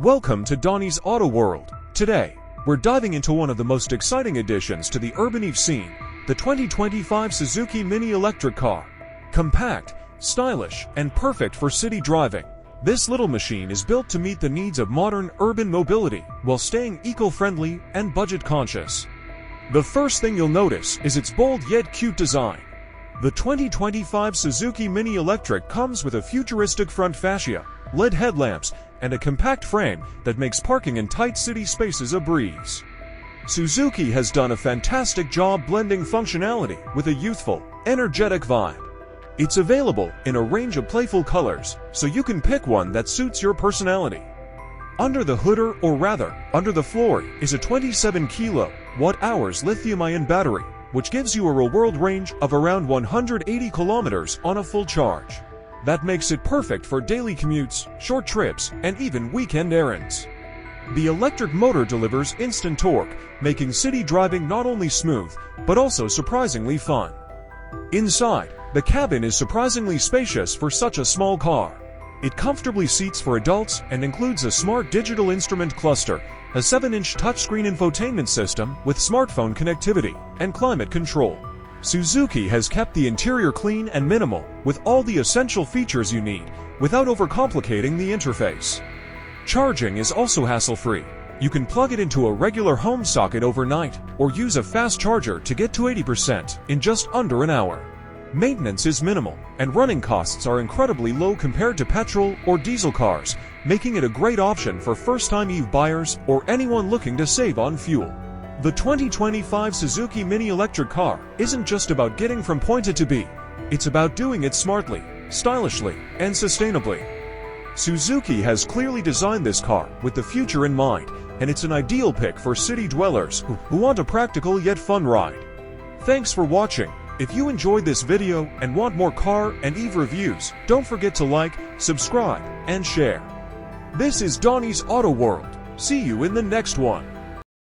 Welcome to Dani's Auto World. Today, we're diving into one of the most exciting additions to the urban EV scene, the 2025 Suzuki Mini Electric Car. Compact, stylish, and perfect for city driving, this little machine is built to meet the needs of modern urban mobility while staying eco-friendly and budget-conscious. The first thing you'll notice is its bold yet cute design. The 2025 Suzuki Mini Electric comes with a futuristic front fascia, LED headlamps, and a compact frame that makes parking in tight city spaces a breeze. Suzuki has done a fantastic job blending functionality with a youthful, energetic vibe. It's available in a range of playful colors, so you can pick one that suits your personality. Under the hood, or rather, under the floor, is a 27 kWh lithium-ion battery, which gives you a real-world range of around 180 kilometers on a full charge. That makes it perfect for daily commutes, short trips, and even weekend errands. The electric motor delivers instant torque, making city driving not only smooth, but also surprisingly fun. Inside, the cabin is surprisingly spacious for such a small car. It comfortably seats for adults and includes a smart digital instrument cluster, a 7-inch touchscreen infotainment system with smartphone connectivity, and climate control. Suzuki has kept the interior clean and minimal, with all the essential features you need, without overcomplicating the interface. Charging is also hassle-free. You can plug it into a regular home socket overnight, or use a fast charger to get to 80% in just under an hour. Maintenance is minimal, and running costs are incredibly low compared to petrol or diesel cars, making it a great option for first-time EV buyers or anyone looking to save on fuel. The 2025 Suzuki Mini Electric Car isn't just about getting from point A to B, it's about doing it smartly, stylishly, and sustainably. Suzuki has clearly designed this car with the future in mind, and it's an ideal pick for city dwellers who want a practical yet fun ride. Thanks for watching. If you enjoyed this video and want more car and EV reviews, don't forget to like, subscribe, and share. This is Dani's Auto World. See you in the next one.